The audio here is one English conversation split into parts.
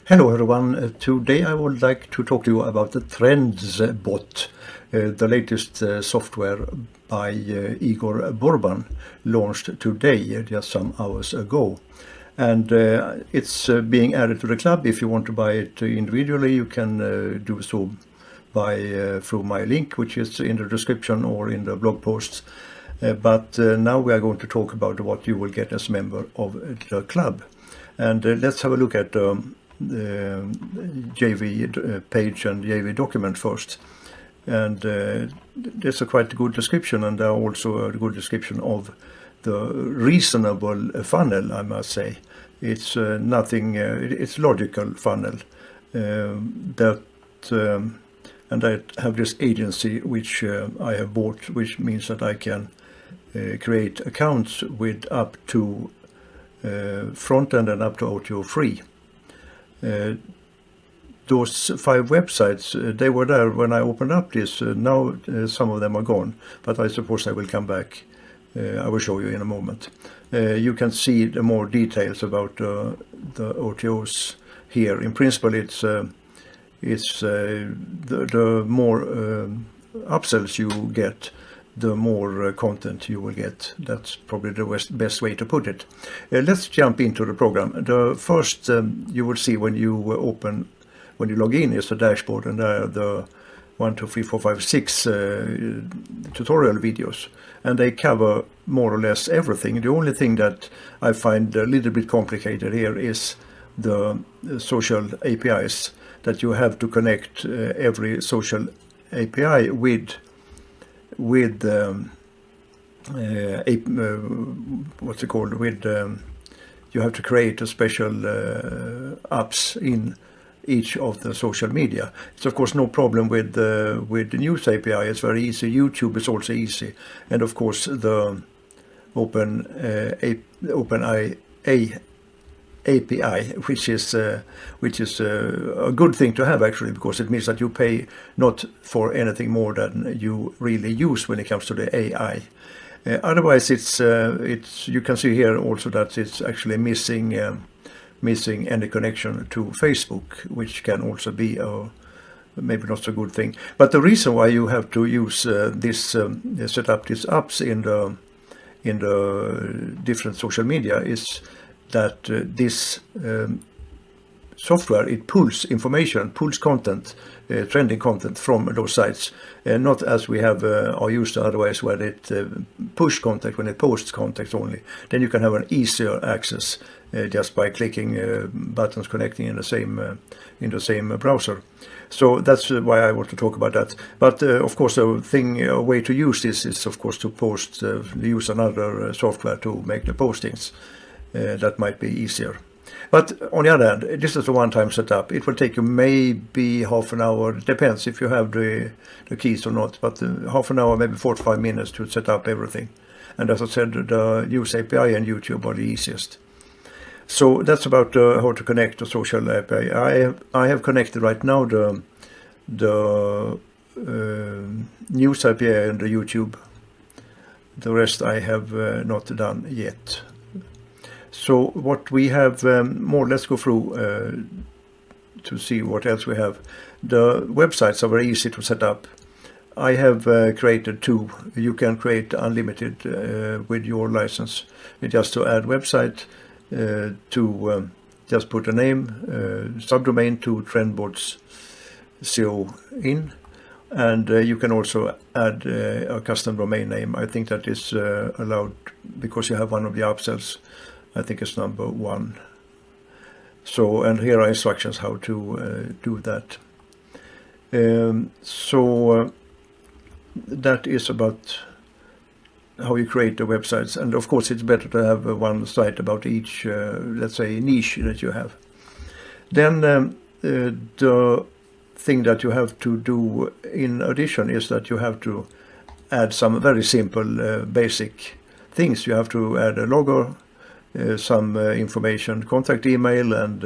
Hello everyone. Today I would like to talk to you about the TrendzBot, the latest software by Igor Borban, launched today, just some hours ago. And it's being added to the club. If you want to buy it individually, you can do so through my link, which is in the description or in the blog posts. But now we are going to talk about what you will get as a member of the club. And let's have a look at the JV page and JV document first. And there's a quite good description, and there are also a good description of the reasonable funnel, I must say. It's it's logical funnel and I have this agency which I have bought, which means that I can create accounts with up to front end and up to OTO free. Those 5 websites, they were there when I opened up this. Now some of them are gone, but I suppose I will come back. I will show you in a moment. You can see the more details about the OTOs here. In principle, it's the more upsells you get, the more content you will get. That's probably the best way to put it. Let's jump into the program. The first you will see when you log in is the dashboard, and there are the 1, 2, 3, 4, 5, 6 tutorial videos, and they cover more or less everything. The only thing that I find a little bit complicated here is the social APIs, that you have to connect every social API with what's it called? You have to create a special apps in each of the social media. It's of course no problem with the news API. It's very easy. YouTube is also easy, and of course the OpenAI API, which is a good thing to have actually, because it means that you pay not for anything more than you really use when it comes to the AI. Otherwise, it's you can see here also that it's actually missing any connection to Facebook, which can also be maybe not so good thing. But the reason why you have to use set up these apps in the different social media is that this software, it pulls information, pulls content, trending content from those sites, not as we are used to otherwise, where it push content when it posts context only. Then you can have an easier access just by clicking buttons connecting in the same browser. So that's why I want to talk about that. But of course, a way to use this is of course to use another software to make the postings. That might be easier. But on the other hand, this is a one-time setup. It will take you maybe half an hour. It depends if you have the keys or not, but half an hour, maybe 45 minutes to set up everything. And as I said, the News API and YouTube are the easiest. So that's about how to connect the social API. I have connected right now the News API and the YouTube. The rest I have not done yet. So what we have, let's go through to see what else we have. The websites are very easy to set up. I have created 2. You can create unlimited with your license. Just to add website, to just put a name, subdomain to TrendzBot's CO in, and you can also add a custom domain name. I think that is allowed because you have one of the upsells. I think it's number 1. So, and here are instructions how to do that. That is about how you create the websites. And of course, it's better to have one site about each, let's say, niche that you have. Then the thing that you have to do in addition is that you have to add some very simple basic things. You have to add a logo, some information, contact email, and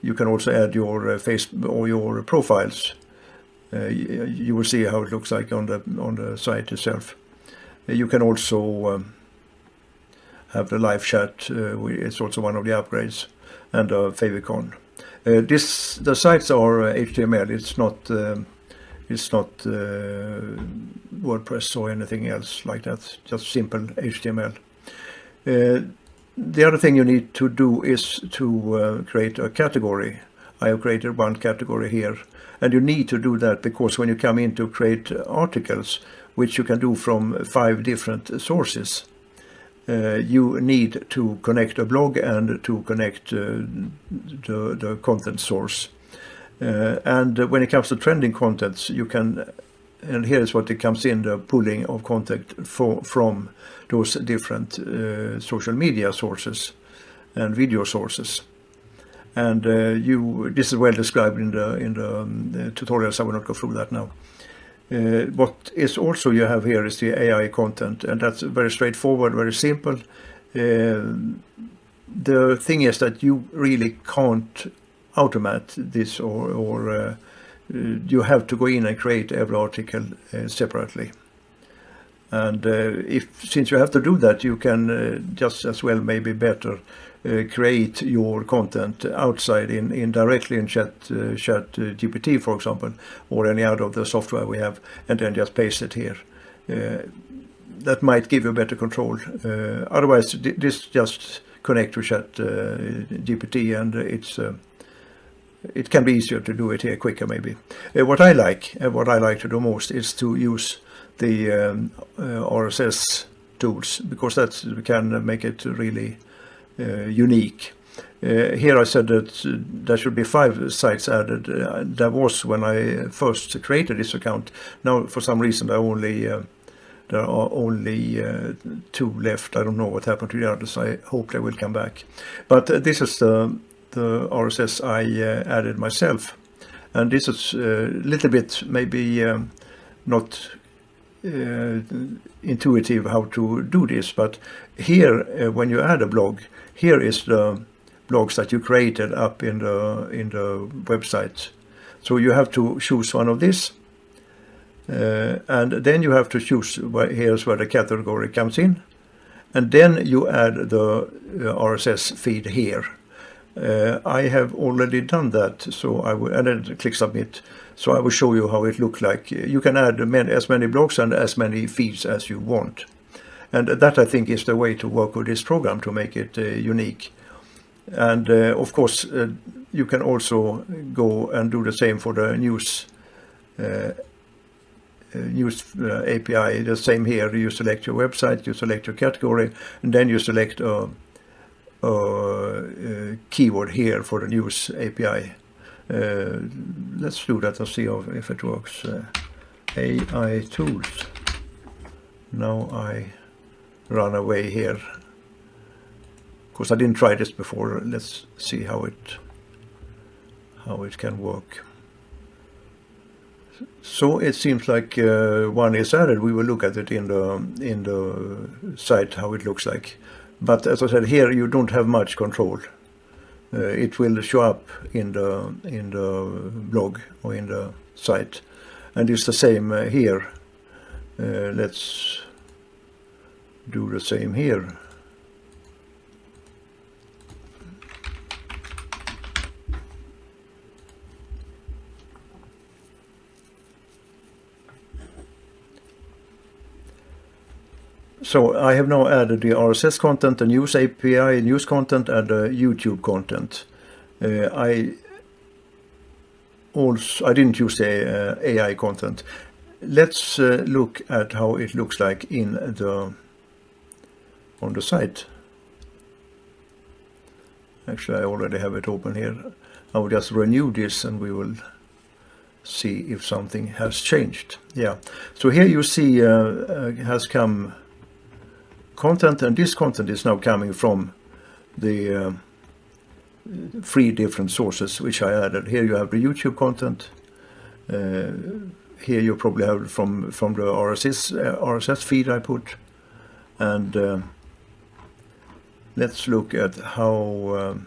you can also add your face or your profiles. You will see how it looks like on the site itself. You can also have the live chat. It's also one of the upgrades, and a favicon. The sites are HTML. It's not WordPress or anything else like that. Just simple HTML. The other thing you need to do is to create a category. I have created one category here, and you need to do that because when you come in to create articles, which you can do from 5 different sources, you need to connect a blog and to connect the content source. And when it comes to trending contents, you can, and here's what it comes in, the pulling of content from those different social media sources and video sources. And this is well described in the tutorials. I will not go through that now. What is also you have here is the AI content, and that's very straightforward, very simple. The thing is that you really can't automate this, or you have to go in and create every article separately. And since you have to do that, you can just as well, maybe better, create your content outside in directly in chat GPT, for example, or any other of the software we have, and then just paste it here. That might give you better control. Otherwise, this just connect to chat GPT, and it can be easier to do it here quicker maybe. What I like to do most is to use the RSS tools, because that can make it really unique. Here I said that there should be 5 sites added. There was when I first created this account. Now for some reason there are only 2 left. I don't know what happened to the others. I hope they will come back. But this is the RSS I added myself, and this is a little bit maybe not intuitive how to do this, but here when you add a blog, here is the blogs that you created up in the website. So you have to choose one of these, and then you have to choose here's where the category comes in, and then you add the RSS feed here. I have already done that, so I will, and then click submit. So I will show you how it looks like. You can add as many blogs and as many feeds as you want. And that, I think, is the way to work with this program to make it unique. And of course, you can also go and do the same for the news API. The same here. You select your website, you select your category, and then you select a keyword here for the news API. Let's do that and see if it works. AI tools. Now I run away here because I didn't try this before. Let's see how it can work. So it seems like one is added. We will look at it in the site how it looks like. But as I said, here you don't have much control. It will show up in the blog or in the site, and it's the same here. Let's do the same here. So I have now added the RSS content, the news API, news content, and the YouTube content. I didn't use the AI content. Let's look at how it looks like on the site. Actually, I already have it open here. I will just renew this and we will see if something has changed. Yeah. So here you see has come content, and this content is now coming from the 3 different sources which I added. Here you have the YouTube content. Here you probably have from the RSS feed I put. And let's look at how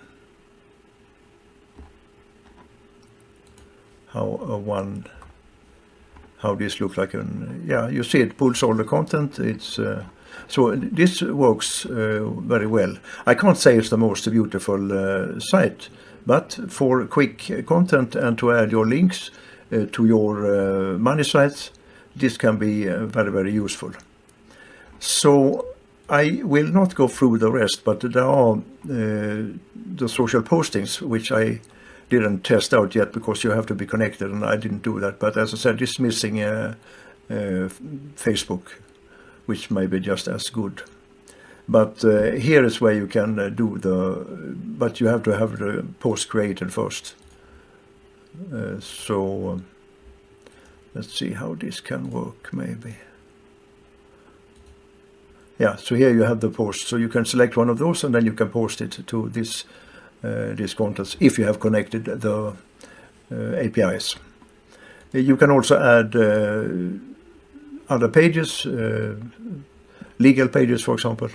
this looks like. Yeah, you see it pulls all the content. It's so this works very well. I can't say it's the most beautiful site, But for quick content and to add your links to your money sites, this can be very, very useful. So I will not go through the rest, but there are the social postings, which I didn't test out yet because you have to be connected, and I didn't do that. But as I said, it's missing Facebook, which may be just as good. But here is where you can do but you have to have the post created first. So let's see how this can work, maybe. Yeah, so here you have the post. So you can select one of those and then you can post it to this contents if you have connected the APIs. You can also add other pages, legal pages, for example.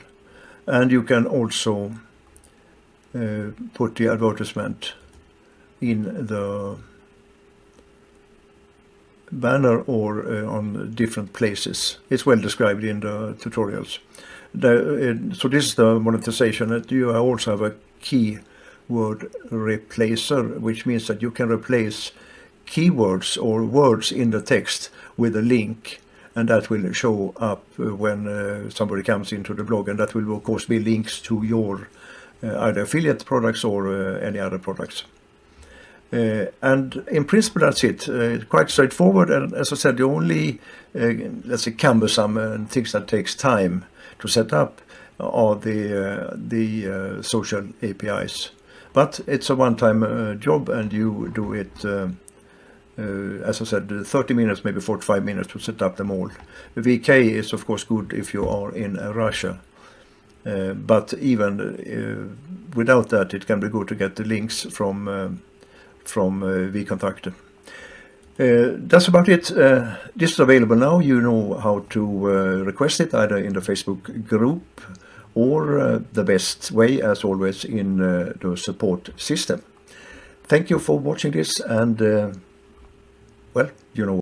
And you can also put the advertisement in the banner or on different places. It's well described in the tutorials. So this is the monetization. That you also have a keyword replacer, which means that you can replace keywords or words in the text with a link, and that will show up when somebody comes into the blog, and that will of course be links to your either affiliate products or any other products. And in principle that's it. Quite straightforward, and as I said, the only let's say cumbersome and things that takes time to set up are the social APIs. But it's a one-time job, and you do it as I said, 30 minutes, maybe 45 minutes to set up them all. VK is of course good if you are in Russia, but even without that, it can be good to get the links from VKontakte. That's about it. This is available now. You know how to request it, either in the Facebook group or the best way, as always, in the support system. Thank you for watching this, and well, you know.